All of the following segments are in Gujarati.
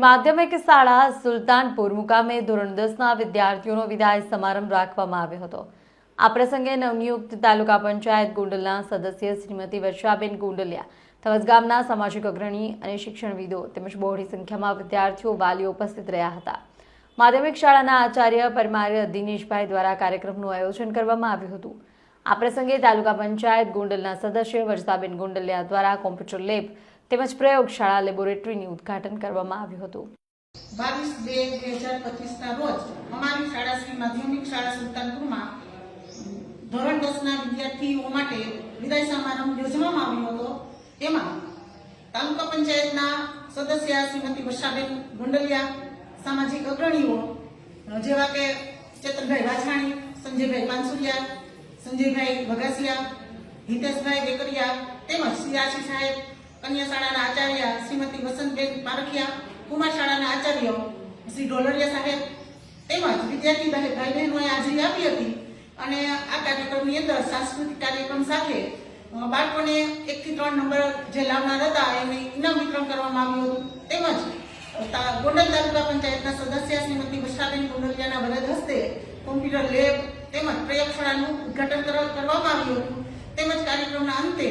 માધ્યમિક શાળા સુલતાનપુર મુકામે ધોરણ 10ના વિદ્યાર્થીઓનો વિદાય સમારંભ રાખવામાં આવ્યો હતો। આ પ્રસંગે નવનિયુક્ત તાલુકા પંચાયત ગોંડલના સદસ્ય શ્રીમતી વર્ષાબેન ગોંડલિયા તેમજ ગામના સામાજિક અગ્રણી અને શિક્ષણવિદો તેમજ બહોળી સંખ્યામાં વિદ્યાર્થીઓ વાલીઓ ઉપસ્થિત રહ્યા હતા। માધ્યમિક શાળાના આચાર્ય પરમાર દિનેશભાઈ દ્વારા કાર્યક્રમનું આયોજન કરવામાં આવ્યું હતું। આ પ્રસંગે તાલુકા પંચાયત ગોંડલના સદસ્ય વર્ષાબેન ગોંડલિયા દ્વારા કોમ્પ્યુટર લેબ તેમજ પ્રયોગશાળા લેબોરેટરીનું ઉદ્ઘાટન કરવામાં આવ્યું હતું। 22/2/2025 રોજ અમારી શાળા શ્રી માધ્યમિક શાળા સુલતાનપુરમાં ધોરણ 10ના વિદ્યાર્થીઓ માટે વિદાય સમારંભ યોજવામાં આવ્યો હતો। તેમાં તાલુકા પંચાયતના સદસ્ય શ્રીમતી વર્ષાબેન ગોંડલિયા, સામાજિક અગ્રણીઓ જેવા કે ચેતનભાઈ વાછાણી, સંજયભાઈ પાનસુરિયા, સંજયભાઈ વઘાસિયા, હિતેશભાઈ વેકરિયા તેમજ શ્રી આશી સાહેબ, કન્યા શાળાના આચાર્ય શ્રીમતી વસંતબેન પારખિયા, કુમાર શાળાના આચાર્ય શ્રી ઢોલરિયા સાહેબ તેમજ વિદ્યાર્થી ભાઈ બહેનોએ હાજરી આપી હતી। અને આ કાર્યક્રમની અંદર સાંસ્કૃતિક કાર્યક્રમ સાથે બાળકોને 1 થી 3 નંબર જે લાવનાર હતા એને ઇનામ વિતરણ કરવામાં આવ્યું હતું। તેમજ ગોંડલ તાલુકા પંચાયતના સદસ્ય શ્રીમતી વર્ષાબેન ગોંડલિયાના વરદ હસ્તે કોમ્પ્યુટર લેબ તેમજ પ્રયોગશાળાનું ઉદ્ઘાટન કરવામાં આવ્યું હતું। તેમજ કાર્યક્રમના અંતે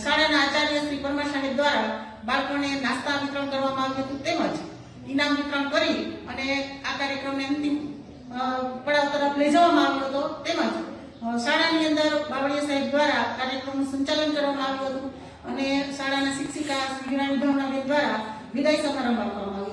શાળાના આચાર્ય શ્રી પરમાર સાહેબ દ્વારા બાળકોને નાસ્તા વિતરણ કરવામાં આવ્યું હતું તેમજ ઇનામ વિતરણ કરી અને આ કાર્યક્રમને અંતિમ પડાવ તરફ લઈ જવામાં આવ્યો હતો। તેમજ શાળાની અંદર બાવળિયા સાહેબ દ્વારા કાર્યક્રમનું સંચાલન કરવામાં આવ્યું હતું અને શાળાના શિક્ષિકા શ્રી વિધાનભાઈ દ્વારા વિદાય સમારંભ આપવામાં આવ્યો।